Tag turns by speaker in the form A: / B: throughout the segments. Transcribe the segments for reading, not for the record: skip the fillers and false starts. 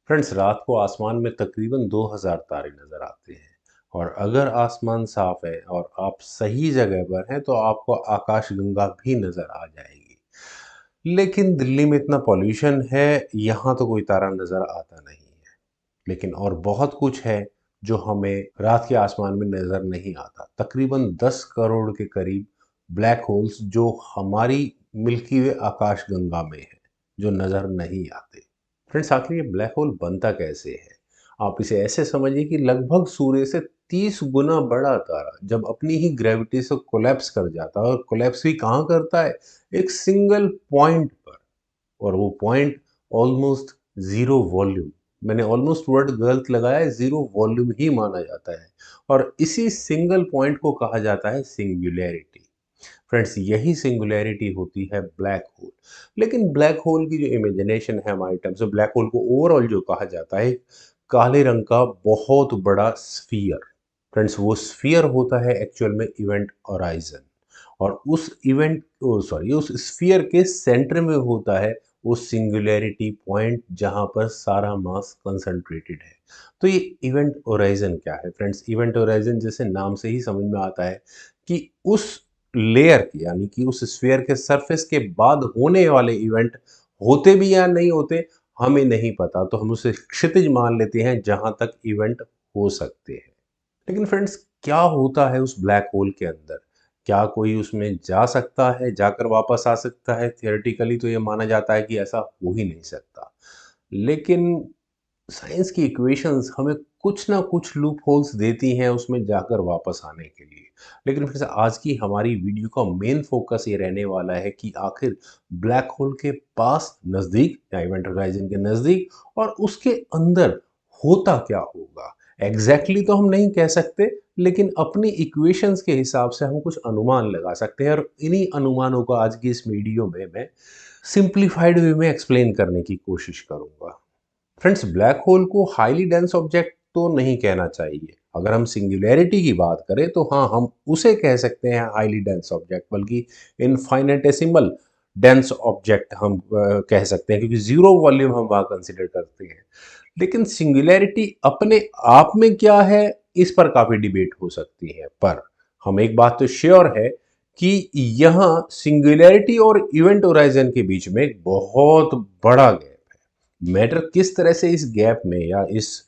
A: Friends, रात को आसमान में तकरीबन 2000 तारे नज़र आते हैं। और अगर आसमान साफ है और आप सही जगह पर हैं तो आपको आकाशगंगा भी नज़र आ जाएगी। लेकिन दिल्ली में इतना पॉल्यूशन है, यहाँ तो कोई तारा नज़र आता नहीं है। लेकिन और बहुत कुछ है जो हमें रात के आसमान में नज़र नहीं आता। तकरीबन 10 करोड़ के करीब ब्लैक होल्स जो हमारी मिल्की वे आकाशगंगा में है, जो नज़र नहीं आते। फ्रेंड्स, आखिर ये ब्लैक होल बनता कैसे है? आप इसे ऐसे समझिए कि लगभग सूर्य से 30 गुना बड़ा तारा जब अपनी ही ग्रेविटी से कोलैप्स कर जाता है, और कोलैप्स भी कहाँ करता है? एक सिंगल पॉइंट पर। और वो पॉइंट ऑलमोस्ट ज़ीरो वॉल्यूम। मैंने ऑलमोस्ट वर्ड गलत लगाया है, ज़ीरो वॉल्यूम ही माना जाता है। और इसी सिंगल पॉइंट को कहा जाता है सिंगुलैरिटी। फ्रेंड्स, यही सिंगुलैरिटी होती है ब्लैक होल। लेकिन ब्लैक होल की जो इमेजिनेशन है हमारे टर्म्स में, ब्लैक होल को ओवरऑल जो कहा जाता है, काले रंग का बहुत बड़ा स्फीयर। फ्रेंड्स, वो स्फीयर होता है एक्चुअल में इवेंट होराइजन। और उस स्फीयर के सेंटर में होता है वो सिंगुलैरिटी पॉइंट जहां पर सारा मास कंसंट्रेटेड है। तो ये इवेंट होराइजन क्या है? फ्रेंड्स, इवेंट होराइजन जैसे नाम से ही समझ में आता है कि उस लेयर की, यानी कि उस स्फीयर के सरफेस के बाद होने वाले इवेंट होते भी या नहीं होते हमें नहीं पता, तो हम उसे क्षितिज मान लेते हैं जहां तक इवेंट हो सकते हैं। लेकिन फ्रेंड्स, क्या होता है उस ब्लैक होल के अंदर? क्या कोई उसमें जा सकता है, जाकर वापस आ सकता है? थियोरेटिकली तो ये माना जाता है कि ऐसा हो ही नहीं सकता। लेकिन साइंस की इक्वेशंस हमें कुछ ना कुछ लूप होल्स देती हैं उसमें जाकर वापस आने के लिए। लेकिन फिर से आज की हमारी वीडियो का मेन फोकस ये रहने वाला है कि आखिर ब्लैक होल के पास, नज़दीक या इवेंट होराइजन के नज़दीक और उसके अंदर होता क्या होगा। एग्जैक्टली तो हम नहीं कह सकते, लेकिन अपनी इक्वेशंस के हिसाब से हम कुछ अनुमान लगा सकते हैं, और इन्हीं अनुमानों को आज की इस वीडियो में मैं सिंप्लीफाइड वे में एक्सप्लेन करने की कोशिश करूंगा। फ्रेंड्स, ब्लैक होल को हाईली डेंस ऑब्जेक्ट तो नहीं कहना चाहिए। अगर हम सिंगुलैरिटी की बात करें तो हाँ, हम उसे कह सकते हैं हाईली डेंस ऑब्जेक्ट, बल्कि इनफाइनेटेसिमल डेंस ऑब्जेक्ट हम कह सकते हैं, क्योंकि जीरो वॉल्यूम हम वहाँ कंसिडर करते हैं। लेकिन सिंगुलैरिटी अपने आप में क्या है, इस पर काफ़ी डिबेट हो सकती है। पर हम एक बात तो श्योर है कि यहाँ सिंगुलैरिटी और इवेंट होराइजन के बीच में एक बहुत बड़ा गैप है। मैटर किस तरह से इस गैप में या इस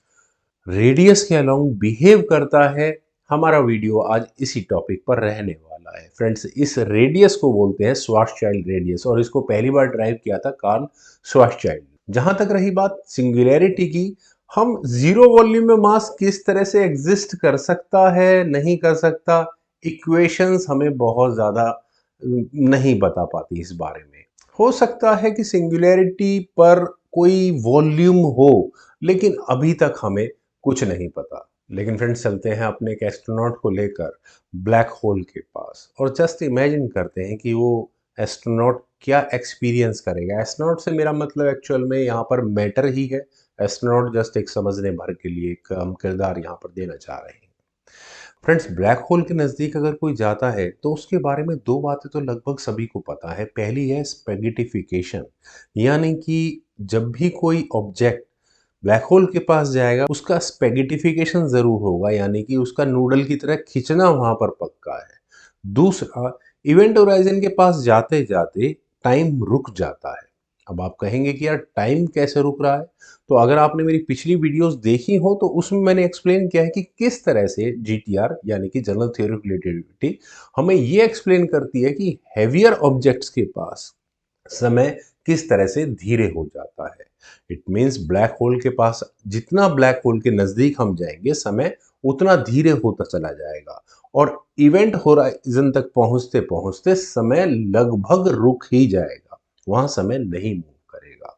A: रेडियस के अलोंग बिहेव करता है, हमारा वीडियो आज इसी टॉपिक पर रहने वाला है। फ्रेंड्स, इस रेडियस को बोलते हैं श्वार्ज़चाइल्ड रेडियस, और इसको पहली बार ड्राइव किया था कार्ल श्वार्ज़चाइल्ड। जहां तक रही बात सिंगुलैरिटी की, हम जीरो वॉल्यूम में मास किस तरह से एग्जिस्ट कर सकता है, नहीं कर सकता, इक्वेशंस हमें बहुत ज़्यादा नहीं बता पाती इस बारे में। हो सकता है कि सिंगुलैरिटी पर कोई वॉल्यूम हो, लेकिन अभी तक हमें कुछ नहीं पता। लेकिन फ्रेंड्स, चलते हैं अपने एक एस्ट्रोनॉट को लेकर ब्लैक होल के पास, और जस्ट इमेजिन करते हैं कि वो एस्ट्रोनॉट क्या एक्सपीरियंस करेगा। एस्ट्रोनॉट से मेरा मतलब एक्चुअल में यहाँ पर मैटर ही है। एस्ट्रोनॉट जस्ट एक समझने भर के लिए एक हम किरदार यहाँ पर देना चाह रहे हैं। फ्रेंड्स, ब्लैक होल के नज़दीक अगर कोई जाता है तो उसके बारे में दो बातें तो लगभग सभी को पता है। पहली है स्पेगिटिफिकेशन, यानी कि जब भी कोई ऑब्जेक्ट ब्लैक होल के पास जाएगा उसका स्पेगिटिफिकेशन ज़रूर होगा, यानी कि उसका नूडल की तरह खिंचना वहाँ पर पक्का है। दूसरा, इवेंट होराइजन के पास जाते जाते टाइम रुक जाता है। अब आप कहेंगे कि यार टाइम कैसे रुक रहा है? तो अगर आपने मेरी पिछली वीडियोस देखी हो तो उसमें मैंने एक्सप्लेन किया है कि किस तरह से जीटीआर, यानी कि जनरल थ्योरी ऑफ रिलेटिविटी, हमें ये एक्सप्लेन करती है कि हैवियर ऑब्जेक्ट्स के पास समय किस तरह से धीरे हो जाता है। इट मीन्स ब्लैक होल के पास, जितना ब्लैक होल के नज़दीक हम जाएंगे, समय उतना धीरे होता चला जाएगा, और इवेंट होराइजन तक पहुंचते पहुंचते समय लगभग रुक ही जाएगा, वहां समय नहीं मूव करेगा।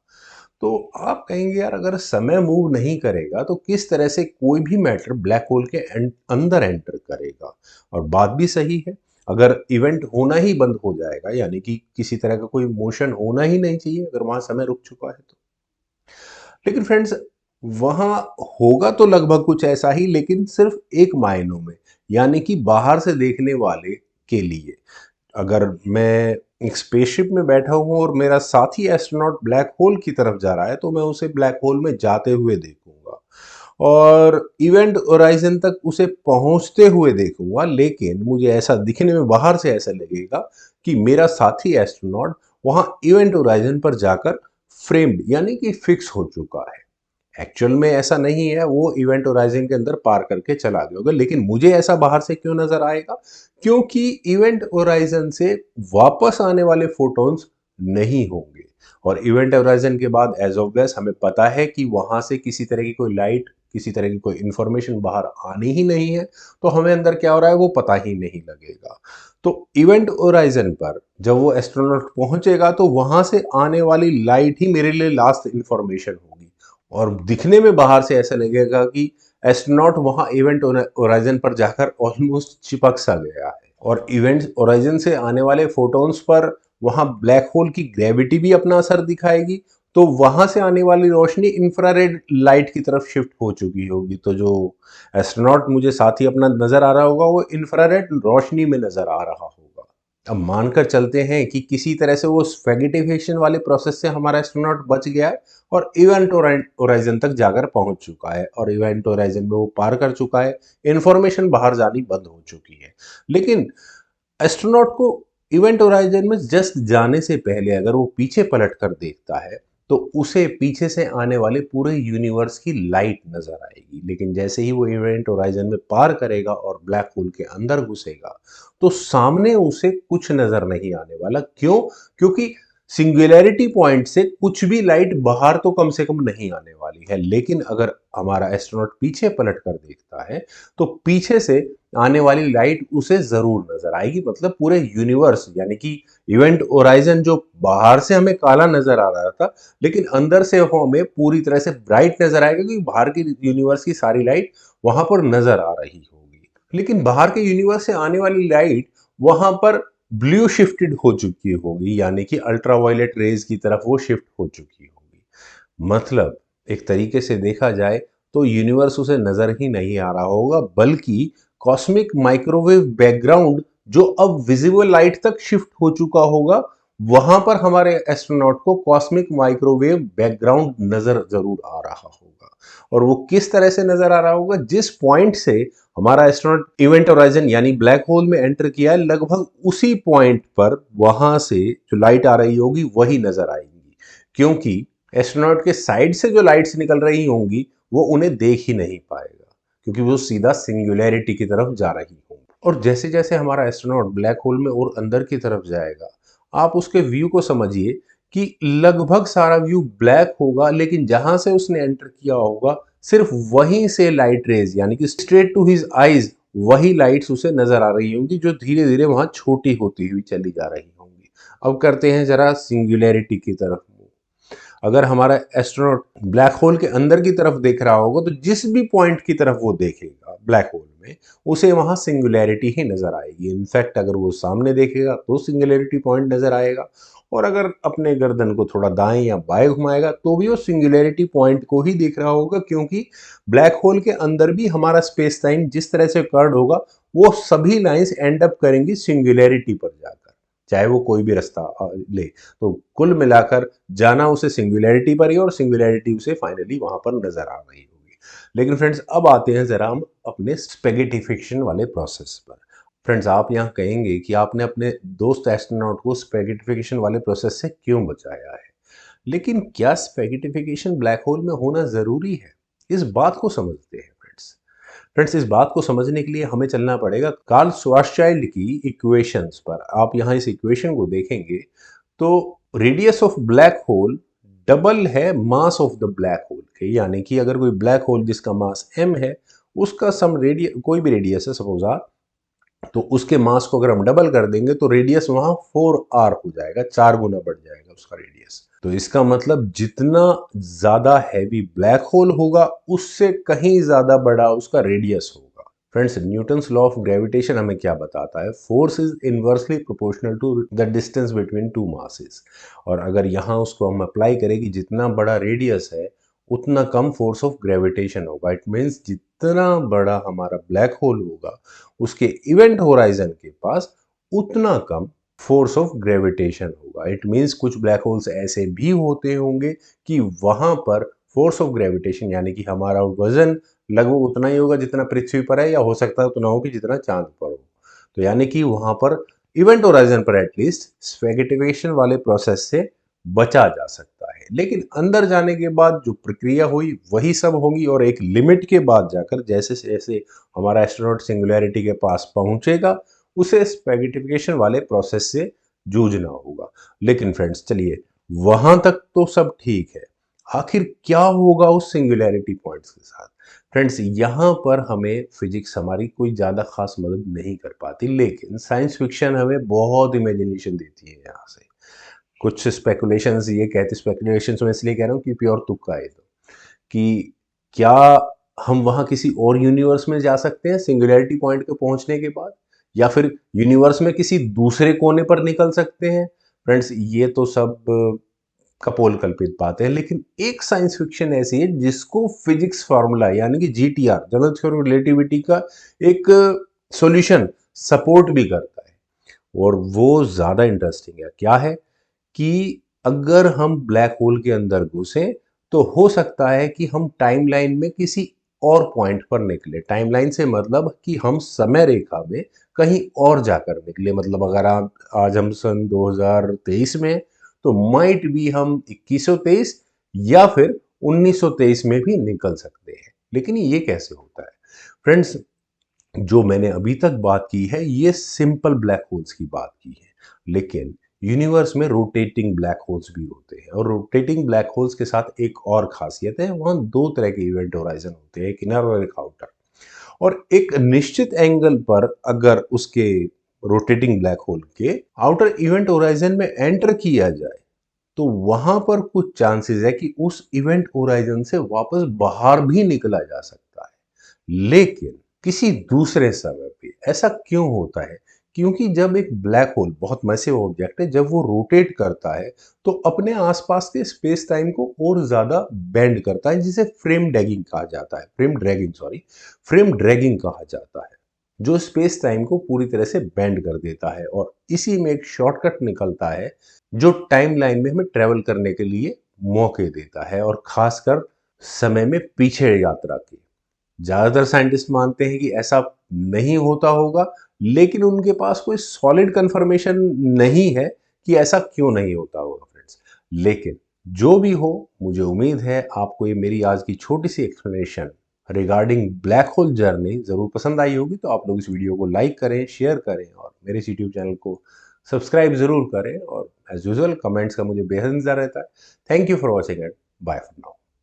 A: तो आप कहेंगे यार, अगर समय मूव नहीं करेगा तो किस तरह से कोई भी मैटर ब्लैक होल के अंदर एंटर करेगा? और बात भी सही है। अगर इवेंट होना ही बंद हो जाएगा, यानी कि किसी तरह का कोई मोशन होना ही नहीं चाहिए अगर वहां समय रुक चुका है तो। लेकिन फ्रेंड्स, वहां होगा तो लगभग कुछ ऐसा ही, लेकिन सिर्फ एक मायनों में, यानी कि बाहर से देखने वाले के लिए। अगर मैं एक स्पेसशिप में बैठा हूँ और मेरा साथी एस्ट्रोनॉट ब्लैक होल की तरफ जा रहा है तो मैं उसे ब्लैक होल में जाते हुए देखूंगा और इवेंट होराइजन तक उसे पहुंचते हुए देखूंगा, लेकिन मुझे ऐसा दिखने में बाहर से ऐसा लगेगा कि मेरा साथी एस्ट्रोनॉट वहां इवेंट होराइजन पर जाकर फ्रेम्ड यानी कि फिक्स हो चुका है। एक्चुअल में ऐसा नहीं है, वो इवेंट होराइजन के अंदर पार करके चला गया होगा, लेकिन मुझे ऐसा बाहर से क्यों नजर आएगा? क्योंकि इवेंट होराइजन से वापस आने वाले फोटॉन्स नहीं होंगे और इवेंट होराइजन के बाद एज ऑफ गैस हमें पता है कि वहां से किसी तरह की कोई लाइट, किसी तरह की कोई इंफॉर्मेशन बाहर आनी ही नहीं है, तो हमें अंदर क्या हो रहा है वो पता ही नहीं लगेगा। तो इवेंट होराइजन पर जब वो एस्ट्रोनॉट पहुंचेगा तो वहां से आने वाली लाइट ही मेरे लिए लास्ट इंफॉर्मेशन होगी और दिखने में बाहर से ऐसा लगेगा कि एस्ट्रोनॉट वहां इवेंट होराइजन पर जाकर ऑलमोस्ट चिपक सा गया है और इवेंट होराइजन से आने वाले फोटॉन्स पर वहां ब्लैक होल की ग्रेविटी भी अपना असर दिखाएगी, तो वहां से आने वाली रोशनी इंफ्रारेड लाइट की तरफ शिफ्ट हो चुकी होगी। तो जो एस्ट्रोनॉट मुझे साथ ही अपना नजर आ रहा होगा वो इंफ्रारेड रोशनी में नजर आ रहा होगा। अब मानकर चलते हैं कि किसी तरह से वो स्फैगिटिफिकेशन वाले प्रोसेस से हमारा एस्ट्रोनॉट बच गया है और इवेंट होराइजन तक जाकर पहुंच चुका है और इवेंट होराइजन में वो पार कर चुका है, इंफॉर्मेशन बाहर जानी बंद हो चुकी है। लेकिन एस्ट्रोनॉट को इवेंट होराइजन में जस्ट जाने से पहले अगर वो पीछे पलट कर देखता है तो उसे पीछे से आने वाले पूरे यूनिवर्स की लाइट नजर आएगी, लेकिन जैसे ही वो इवेंट होराइजन में पार करेगा और ब्लैक होल के अंदर घुसेगा तो सामने उसे कुछ नजर नहीं आने वाला। क्यों? क्योंकि सिंगुलैरिटी पॉइंट से कुछ भी लाइट बाहर तो कम से कम नहीं आने वाली है। लेकिन अगर हमारा एस्ट्रोनॉट पीछे पलट कर देखता है तो पीछे से आने वाली लाइट उसे जरूर नजर आएगी, मतलब पूरे यूनिवर्स यानी कि इवेंट होराइजन जो बाहर से हमें काला नजर आ रहा था लेकिन अंदर से वो हमें पूरी तरह से ब्राइट नजर आएगा क्योंकि बाहर की यूनिवर्स की सारी लाइट वहां पर नजर आ रही होगी। लेकिन बाहर के यूनिवर्स से आने वाली लाइट वहां पर ब्लू शिफ्टेड हो चुकी होगी यानी कि अल्ट्रावायलेट रेज की तरफ वो शिफ्ट हो चुकी होगी। मतलब एक तरीके से देखा जाए तो यूनिवर्स उसे नजर ही नहीं आ रहा होगा, बल्कि कॉस्मिक माइक्रोवेव बैकग्राउंड जो अब विजिबल लाइट तक शिफ्ट हो चुका होगा, वहां पर हमारे एस्ट्रोनॉट को कॉस्मिक माइक्रोवेव बैकग्राउंड नजर जरूर आ रहा होगा। और वो किस तरह से नजर आ रहा होगा? जिस पॉइंट से हमारा एस्ट्रोनॉट इवेंट होराइजन यानी ब्लैक होल में एंटर किया है, लगभग उसी पॉइंट पर वहां से जो लाइट आ रही होगी वही नजर आएगी, क्योंकि एस्ट्रोनॉट के साइड से जो लाइट्स निकल रही होंगी वो उन्हें देख ही नहीं पाएगा क्योंकि वो सीधा सिंगुलैरिटी की तरफ जा रही होंगी। और जैसे जैसे हमारा एस्ट्रोनॉट ब्लैक होल में और अंदर की तरफ जाएगा, आप उसके व्यू को समझिए कि लगभग सारा व्यू ब्लैक होगा, लेकिन जहां से उसने एंटर किया होगा सिर्फ वहीं से लाइट रेज यानी कि स्ट्रेट टू हिज आईज वही लाइट्स उसे नजर आ रही होंगी जो धीरे धीरे वहां छोटी होती हुई चली जा रही होंगी। अब करते हैं जरा सिंगुलैरिटी की तरफ। अगर हमारा एस्ट्रोनॉट ब्लैक होल के अंदर की तरफ देख रहा होगा तो जिस भी पॉइंट की तरफ वो देखेगा ब्लैक होल में उसे वहां सिंगुलैरिटी ही नजर आएगी। इनफैक्ट अगर वो सामने देखेगा तो सिंगुलैरिटी पॉइंट नजर आएगा और अगर अपने गर्दन को थोड़ा दाएं या बाएं घुमाएगा तो भी वो सिंगुलैरिटी पॉइंट को ही देख रहा होगा, क्योंकि ब्लैक होल के अंदर भी हमारा स्पेस टाइम जिस तरह से कर्व होगा वो सभी लाइंस एंड अप करेंगी सिंगुलैरिटी पर जाकर, चाहे वो कोई भी रास्ता ले। तो कुल मिलाकर जाना उसे सिंगुलैरिटी पर ही और सिंगुलैरिटी उसे फाइनली वहां पर नजर आ रही होगी। लेकिन फ्रेंड्स अब आते हैं जरा हम अपने स्पेगेटिफिकेशन वाले प्रोसेस पर। फ्रेंड्स आप यहाँ कहेंगे कि आपने अपने दोस्त एस्ट्रोनॉट को स्पेगेटिफिकेशन वाले प्रोसेस से क्यों बचाया है, लेकिन क्या स्पेगेटिफिकेशन ब्लैक होल में होना जरूरी है? इस बात को समझते हैं फ्रेंड्स। फ्रेंड्स इस बात को समझने के लिए हमें चलना पड़ेगा कार्ल श्वार्ज़चाइल्ड की इक्वेशंस पर। आप यहाँ इस इक्वेशन को देखेंगे तो radius of black hole double है mass of the black hole के, यानी कि अगर कोई ब्लैक होल जिसका मास m है उसका सम रेडियस कोई भी रेडियस है सपोज r, तो उसके मास को अगर हम डबल कर देंगे तो रेडियस वहां 4r हो जाएगा, 4 गुना बढ़ जाएगा उसका रेडियस। तो इसका मतलब जितना ज्यादा हैवी ब्लैक होल होगा उससे कहीं ज्यादा बड़ा उसका रेडियस होगा। Friends Newton's law of gravitation हमें क्या बताता है? Force is inversely proportional to the distance between two masses. और अगर यहाँ उसको हम अप्लाई करें कि जितना बड़ा रेडियस है उतना कम फोर्स ऑफ ग्रेविटेशन होगा, इट मीन्स जितना बड़ा हमारा ब्लैक होल होगा उसके इवेंट होराइजन के पास उतना कम फोर्स ऑफ ग्रेविटेशन होगा। इट मीन्स कुछ ब्लैक होल्स ऐसे भी होते होंगे कि वहां पर फोर्स ऑफ ग्रेविटेशन यानी कि हमारा वजन लगभग उतना ही होगा जितना पृथ्वी पर है, या हो सकता है उतना हो कि जितना चांद पर हो। तो यानी कि वहां पर इवेंट होराइजन पर एटलीस्ट स्फैटिफिकेशन वाले प्रोसेस से बचा जा सकता है। लेकिन अंदर जाने के बाद जो प्रक्रिया हुई वही सब होगी, और एक लिमिट के बाद जाकर जैसे जैसे हमारा एस्ट्रोनॉट सिंगुलैरिटी के पास पहुंचेगा उसे स्पैटिफिकेशन वाले प्रोसेस से जूझना होगा। लेकिन फ्रेंड्स चलिए, वहां तक तो सब ठीक है, आखिर क्या होगा उस सिंगुलैरिटी पॉइंट्स के साथ? फ्रेंड्स यहाँ पर हमें फिजिक्स हमारी कोई ज़्यादा खास मदद नहीं कर पाती, लेकिन साइंस फिक्शन हमें बहुत इमेजिनेशन देती है यहाँ से। कुछ स्पेकुलेशंस ये कहते, स्पेकुलेशंस मैं इसलिए कह रहा हूँ कि प्योर तुक्का है तो, कि क्या हम वहाँ किसी और यूनिवर्स में जा सकते हैं सिंगुलैरिटी पॉइंट पे पहुंचने के बाद, या फिर यूनिवर्स में किसी दूसरे कोने पर निकल सकते हैं? फ्रेंड्स ये तो सब कपोल कल्पित बातें हैं, लेकिन एक साइंस फिक्शन ऐसी है जिसको फिजिक्स फार्मूला यानी कि GTR, general theory of relativity का एक सॉल्यूशन सपोर्ट भी करता है। और वो ज़्यादा इंटरेस्टिंग है। क्या है कि अगर हम ब्लैक होल के अंदर घुसें तो हो सकता है कि हम टाइमलाइन में किसी और पॉइंट पर निकले। टाइमलाइन से मतलब कि हम समय रेखा में कहीं और जाकर निकले। मतलब अगर आप आज हम सन 2023 में हैं, तो माइट भी हम 2123 या फिर 1923 में भी निकल सकते हैं। लेकिन ये कैसे होता है फ्रेंड्स? जो मैंने अभी तक बात की है ये सिंपल ब्लैक होल्स की बात की है, लेकिन यूनिवर्स में रोटेटिंग ब्लैक होल्स भी होते हैं, और रोटेटिंग ब्लैक होल्स के साथ एक और खासियत है, वहां दो तरह के इवेंट होराइजन होते हैं, एक इनर और एक आउटर। और एक निश्चित एंगल पर अगर उसके रोटेटिंग ब्लैक होल के आउटर इवेंट होराइजन में एंटर किया जाए तो वहां पर कुछ चांसेस है कि उस इवेंट होराइजन से वापस बाहर भी निकला जा सकता है। लेकिन किसी दूसरे समय पे ऐसा क्यों होता है? क्योंकि जब एक ब्लैक होल बहुत मैसिव ऑब्जेक्ट है, जब वो रोटेट करता है तो अपने आसपास के स्पेस टाइम को और ज्यादा बेंड करता है, जिसे फ्रेम ड्रैगिंग कहा जाता है, frame dragging sorry, frame dragging कहा जाता है, जो स्पेस टाइम को पूरी तरह से बेंड कर देता है। और इसी में एक शॉर्टकट निकलता है जो टाइमलाइन में हमें ट्रेवल करने के लिए मौके देता है, और खासकर समय में पीछे यात्रा की। ज्यादातर साइंटिस्ट मानते हैं कि ऐसा नहीं होता होगा, लेकिन उनके पास कोई सॉलिड कंफर्मेशन नहीं है कि ऐसा क्यों नहीं होता होगा फ्रेंड्स। लेकिन जो भी हो, मुझे उम्मीद है आपको ये मेरी आज की छोटी सी explanation regarding black hole journey जरूर पसंद आई होगी। तो आप लोग इस वीडियो को लाइक करें, शेयर करें, और मेरे इस यूट्यूब चैनल को सब्सक्राइब जरूर करें। और एज यूजुअल कमेंट्स का मुझे बेहद इंतजार रहता है। Thank you for watching and bye for now.